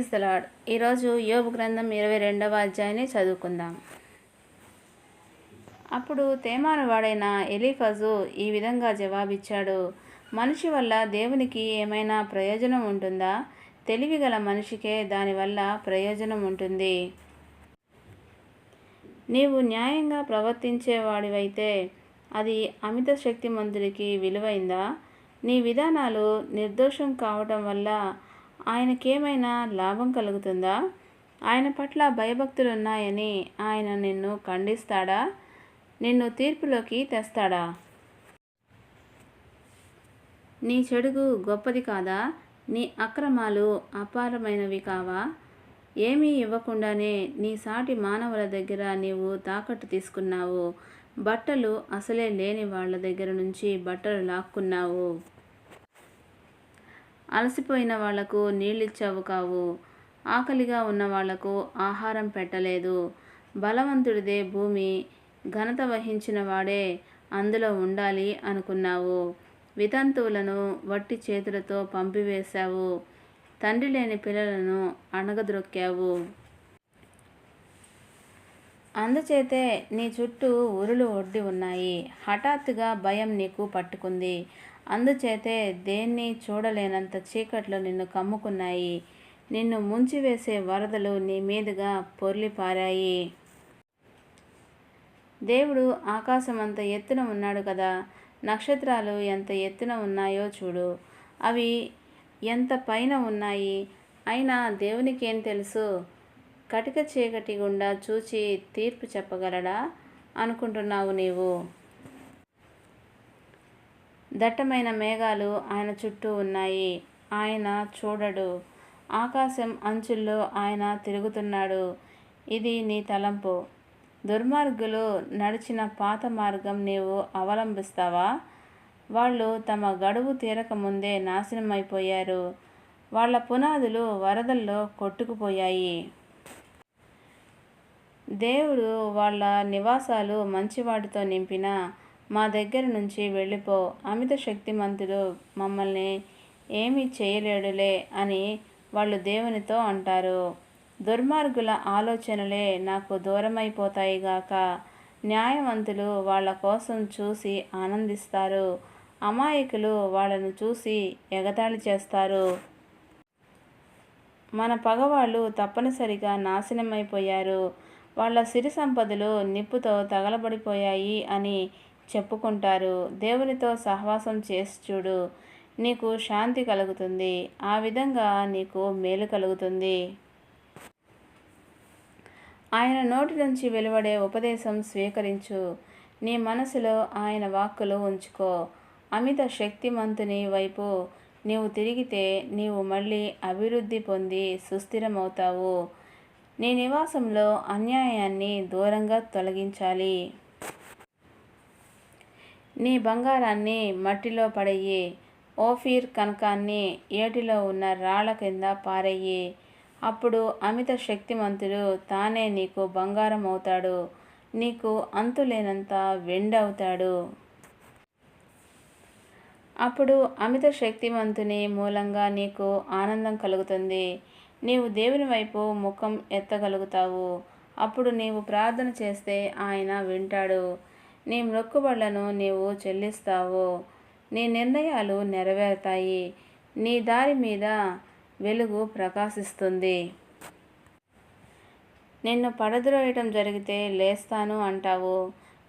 Praise the lord. ఈరోజు యోబు గ్రంథం 22వ అధ్యాయాన్ని చదువుకుందాం. అప్పుడు తేమాను వాడైన ఎలీఫజు ఈ విధంగా జవాబిచ్చాడు. మనిషి వల్ల దేవునికి ఏమైనా ప్రయోజనం ఉంటుందా? తెలివిగల మనిషికే దానివల్ల ప్రయోజనం ఉంటుంది. నీవు న్యాయంగా ప్రవర్తించేవాడివైతే అది అమిత శక్తిమంతుడికి విలువైందా? నీ విధానాలు నిర్దోషం కావటం వల్ల ఆయనకేమైనా లాభం కలుగుతుందా? ఆయన పట్ల భయభక్తులున్నాయని ఆయన నిన్ను ఖండిస్తాడా? నిన్ను తీర్పులోకి తెస్తాడా? నీ చెడుగు గొప్పది కాదా? నీ అక్రమాలు అపారమైనవి కావా? ఏమీ ఇవ్వకుండానే నీ సాటి మానవుల దగ్గర నీవు తాకట్టు తీసుకున్నావు. బట్టలు అసలే లేని వాళ్ళ దగ్గర నుంచి బట్టలు లాక్కున్నావు. అలసిపోయిన వాళ్లకు నీళ్ళిచ్చావు కావు. ఆకలిగా ఉన్న వాళ్లకు ఆహారం పెట్టలేదు. బలవంతుడిదే భూమి, ఘనత వహించిన వాడే అందులో ఉండాలి అనుకున్నావు. వితంతువులను వట్టి చేతులతో పంపివేశావు. తండ్రి లేని పిల్లలను అణగద్రొక్కావు. అందుచేతే నీ చుట్టూ ఉరులు ఒడ్డి ఉన్నాయి. హఠాత్తుగా భయం నీకు పట్టుకుంది. అందుచేతే దేన్ని చూడలేనంత చీకట్లు నిన్ను కమ్ముకున్నాయి. నిన్ను ముంచివేసే వరదలు నీ మీదుగా పొర్లిపారాయి. దేవుడు ఆకాశమంత ఎత్తున ఉన్నాడు కదా. నక్షత్రాలు ఎంత ఎత్తున ఉన్నాయో చూడు. అవి ఎంత పైన ఉన్నాయి. అయినా దేవునికేం తెలుసు? కటిక చీకటి గుండా చూచి తీర్పు చెప్పగలడా అనుకుంటున్నావు నీవు. దట్టమైన మేఘాలు ఆయన చుట్టూ ఉన్నాయి. ఆయన చూడడు. ఆకాశం అంచుల్లో ఆయన తిరుగుతున్నాడు. ఇది నీ తలంపు. దుర్మార్గులు నడిచిన పాత మార్గం నీవు అవలంబిస్తావా? వాళ్ళు తమ గడువు తీరకముందే నాశనమైపోయారు. వాళ్ళ పునాదులు వరదల్లో కొట్టుకుపోయాయి. దేవుడు వాళ్ళ నివాసాలు మంచివాటితో నింపినా మా దగ్గర నుంచి వెళ్ళిపో, అమిత శక్తిమంతుడు మమ్మల్ని ఏమీ చేయలేడులే అని వాళ్ళు దేవునితో అంటారు. దుర్మార్గుల ఆలోచనలే నాకు దూరమైపోతాయిగాక. న్యాయవంతులు వాళ్ళ కోసం చూసి ఆనందిస్తారు. అమాయకులు వాళ్ళను చూసి ఎగతాళి చేస్తారు. మన పగవాళ్ళు తప్పనిసరిగా నాశనమైపోయారు. వాళ్ళ సిరి సంపదలు నిప్పుతో తగలబడిపోయాయి అని చెప్పుకుంటారు. దేవునితో సహవాసం చేసి చూడు, నీకు శాంతి కలుగుతుంది. ఆ విధంగా నీకు మేలు కలుగుతుంది. ఆయన నోటి నుంచి వెలువడే ఉపదేశం స్వీకరించు. నీ మనసులో ఆయన వాక్కులు ఉంచుకో. అమిత శక్తిమంతుని వైపు నీవు తిరిగితే నీవు మళ్ళీ అభివృద్ధి పొంది సుస్థిరమవుతావు. నీ నివాసంలో అన్యాయాన్ని దూరంగా తొలగించాలి. నీ బంగారాన్ని మట్టిలో పడెయ్యి. ఓఫీర్ కనకాన్ని ఏటిలో ఉన్న రాళ్ల కింద పారెయ్యి. అప్పుడు అమిత శక్తిమంతుడు తానే నీకు బంగారం అవుతాడు. నీకు అంతులేనంత వెండి అవుతాడు. అప్పుడు అమిత శక్తిమంతుని మూలంగా నీకు ఆనందం కలుగుతుంది. నీవు దేవుని వైపు ముఖం ఎత్తగలుగుతావు. అప్పుడు నీవు ప్రార్థన చేస్తే ఆయన వింటాడు. నీ మొక్కుబడులను నీవు చెల్లిస్తావు. నీ నిర్ణయాలు నెరవేరుతాయి. నీ దారి మీద వెలుగు ప్రకాశిస్తుంది. నిన్ను పడద్రోయటం జరిగితే లేస్తాను అంటావు.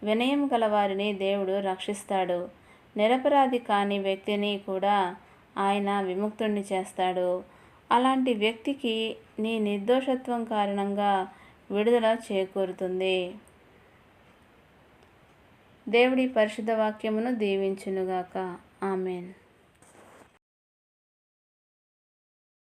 వినయం గలవారిని దేవుడు రక్షిస్తాడు. నిరపరాధి కాని వ్యక్తిని కూడా ఆయన విముక్తుణ్ణి చేస్తాడు. అలాంటి వ్యక్తికి నీ నిర్దోషత్వం కారణంగా విడుదల చేకూరుతుంది. దేవుడి పరిశుద్ధ వాక్యమును దీవించునుగాక. ఆమెన్.